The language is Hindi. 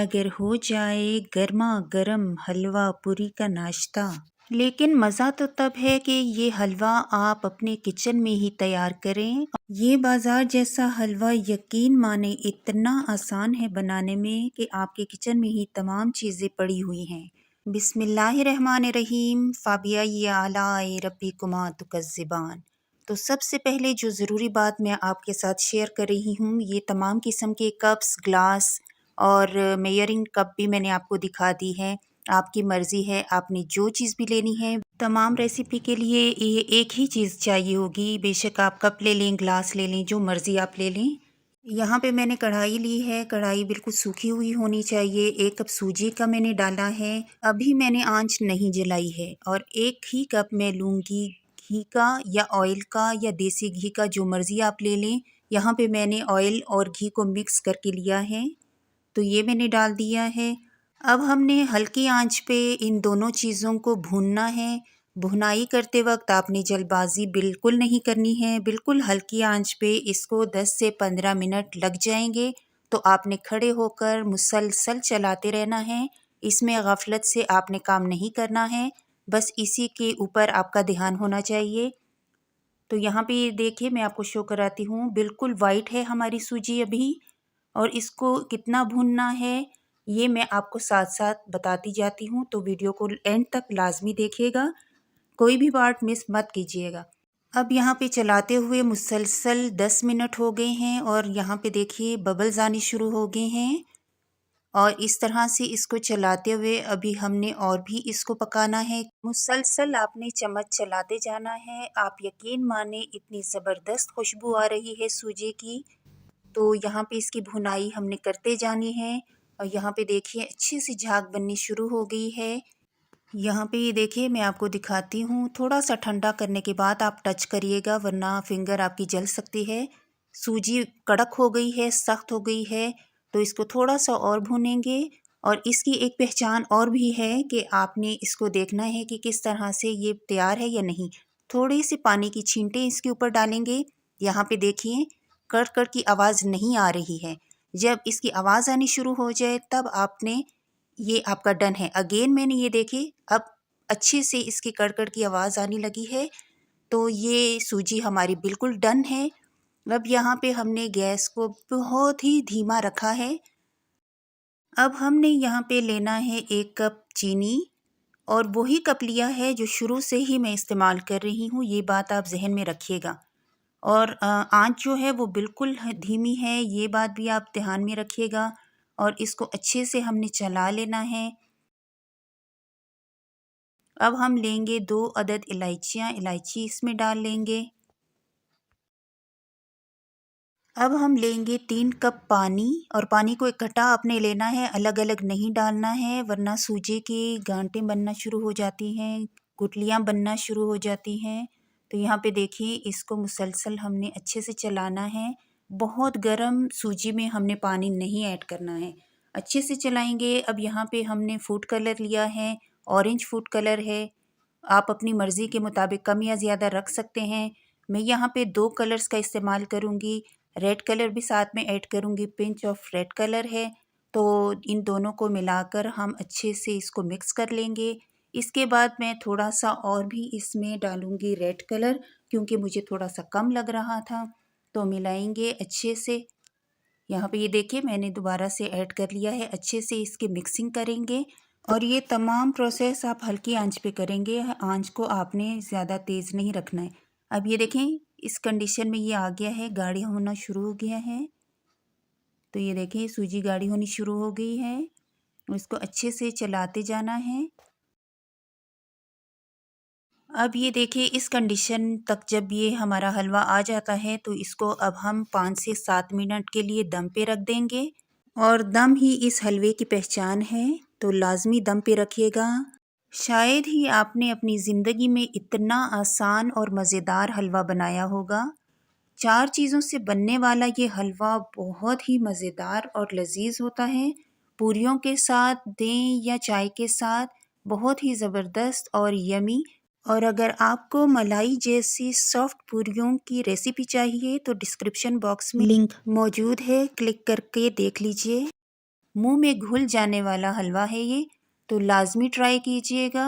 अगर हो जाए गर्मा गर्म हलवा पूरी का नाश्ता। लेकिन मज़ा तो तब है कि ये हलवा आप अपने किचन में ही तैयार करें। ये बाज़ार जैसा हलवा यकीन माने इतना आसान है बनाने में कि आपके किचन में ही तमाम चीज़ें पड़ी हुई हैं। बिस्मिल्लाहिर्रहमानिर्रहीम फाबिया या आलाए रब्बिकुमा तुकज़्ज़िबान। तो सबसे पहले जो ज़रूरी बात मैं आपके साथ शेयर कर रही हूँ, ये तमाम किस्म के कप्स, ग्लास और मेयरिंग कप भी मैंने आपको दिखा दी है। आपकी मर्ज़ी है, आपने जो चीज़ भी लेनी है। तमाम रेसिपी के लिए ये एक ही चीज़ चाहिए होगी। बेशक आप कप ले लें, ग्लास ले लें, जो मर्ज़ी आप ले लें। यहाँ पे मैंने कढ़ाई ली है। कढ़ाई बिल्कुल सूखी हुई होनी चाहिए। 1 कप सूजी का मैंने डाला है। अभी मैंने आंच नहीं जलाई है। और 1 ही कप मैं लूँगी घी का या ऑयल का या देसी घी का, जो मर्ज़ी आप ले लें। यहाँ पे मैंने ऑयल और घी को मिक्स करके लिया है, तो ये मैंने डाल दिया है। अब हमने हल्की आंच पे इन दोनों चीज़ों को भूनना है। भुनाई करते वक्त आपने जल्दबाजी बिल्कुल नहीं करनी है। बिल्कुल हल्की आंच पे इसको 10 से 15 मिनट लग जाएंगे। तो आपने खड़े होकर मुसलसल चलाते रहना है। इसमें गफलत से आपने काम नहीं करना है, बस इसी के ऊपर आपका ध्यान होना चाहिए। तो यहाँ पे ये देखिए, मैं आपको शो कराती हूँ, बिल्कुल वाइट है हमारी सूजी अभी। और इसको कितना भूनना है ये मैं आपको साथ साथ बताती जाती हूँ, तो वीडियो को एंड तक लाजमी देखिएगा, कोई भी पार्ट मिस मत कीजिएगा। अब यहाँ पे चलाते हुए मुसलसल 10 मिनट हो गए हैं और यहाँ पे देखिए बबल्स आने शुरू हो गए हैं। और इस तरह से इसको चलाते हुए अभी हमने और भी इसको पकाना है। मुसलसल आपने चम्मच चलाते जाना है। आप यकीन माने इतनी ज़बरदस्त खुशबू आ रही है सूजी की। तो यहाँ पे इसकी भुनाई हमने करते जानी है। और यहाँ पे देखिए अच्छी सी झाग बननी शुरू हो गई है। यहाँ पे ये देखिए, मैं आपको दिखाती हूँ। थोड़ा सा ठंडा करने के बाद आप टच करिएगा, वरना फिंगर आपकी जल सकती है। सूजी कड़क हो गई है, सख्त हो गई है, तो इसको थोड़ा सा और भूनेंगे। और इसकी एक पहचान और भी है कि आपने इसको देखना है कि किस तरह से ये तैयार है या नहीं। थोड़ी सी पानी की छींटें इसके ऊपर डालेंगे। यहाँ पे देखिए कड़ कड़ की आवाज़ नहीं आ रही है। जब इसकी आवाज़ आनी शुरू हो जाए तब आपने, ये आपका डन है। अगेन मैंने ये देखी, अब अच्छे से इसकी कड़कड़ की आवाज़ आने लगी है, तो ये सूजी हमारी बिल्कुल डन है। अब यहाँ पे हमने गैस को बहुत ही धीमा रखा है। अब हमने यहाँ पे लेना है 1 कप चीनी, और वही कप लिया है जो शुरू से ही मैं इस्तेमाल कर रही हूँ, ये बात आप जहन में रखिएगा। और आँच जो है वो बिल्कुल धीमी है, ये बात भी आप ध्यान में रखिएगा। और इसको अच्छे से हमने चला लेना है। अब हम लेंगे 2 अदद इलायचियाँ, इलायची इसमें डाल लेंगे। अब हम लेंगे 3 कप पानी, और पानी को इकट्ठा आपने लेना है, अलग अलग नहीं डालना है, वरना सूजी की गांठें बनना शुरू हो जाती हैं, गुठलियाँ बनना शुरू हो जाती हैं। तो यहाँ पे देखिए इसको मुसलसल हमने अच्छे से चलाना है। बहुत गर्म सूजी में हमने पानी नहीं ऐड करना है, अच्छे से चलाएंगे। अब यहाँ पे हमने फूड कलर लिया है, ऑरेंज फूड कलर है। आप अपनी मर्ज़ी के मुताबिक कम या ज़्यादा रख सकते हैं। मैं यहाँ पे 2 कलर्स का इस्तेमाल करूँगी, रेड कलर भी साथ में ऐड करूँगी, पिंच ऑफ रेड कलर है। तो इन दोनों को मिलाकर हम अच्छे से इसको मिक्स कर लेंगे। इसके बाद मैं थोड़ा सा और भी इसमें डालूँगी रेड कलर, क्योंकि मुझे थोड़ा सा कम लग रहा था। तो मिलाएंगे अच्छे से। यहाँ पे ये देखिए मैंने दोबारा से ऐड कर लिया है। अच्छे से इसकी मिक्सिंग करेंगे, और ये तमाम प्रोसेस आप हल्की आंच पे करेंगे। आंच को आपने ज़्यादा तेज़ नहीं रखना है। अब ये देखें इस कंडीशन में ये आ गया है, गाढ़ा होना शुरू हो गया है। तो ये देखें सूजी गाढ़ी होनी शुरू हो गई है। इसको अच्छे से चलाते जाना है। अब ये देखिए इस कंडीशन तक जब ये हमारा हलवा आ जाता है, तो इसको अब हम 5 से 7 मिनट के लिए दम पे रख देंगे। और दम ही इस हलवे की पहचान है, तो लाजमी दम पे रखिएगा। शायद ही आपने अपनी ज़िंदगी में इतना आसान और मज़ेदार हलवा बनाया होगा। 4 चीज़ों से बनने वाला ये हलवा बहुत ही मज़ेदार और लजीज होता है। पूरियों के साथ दें या चाय के साथ, बहुत ही ज़बरदस्त और यमी। और अगर आपको मलाई जैसी सॉफ्ट पूरियों की रेसिपी चाहिए तो डिस्क्रिप्शन बॉक्स में लिंक मौजूद है, क्लिक करके देख लीजिए। मुंह में घुल जाने वाला हलवा है ये, तो लाज़मी ट्राई कीजिएगा।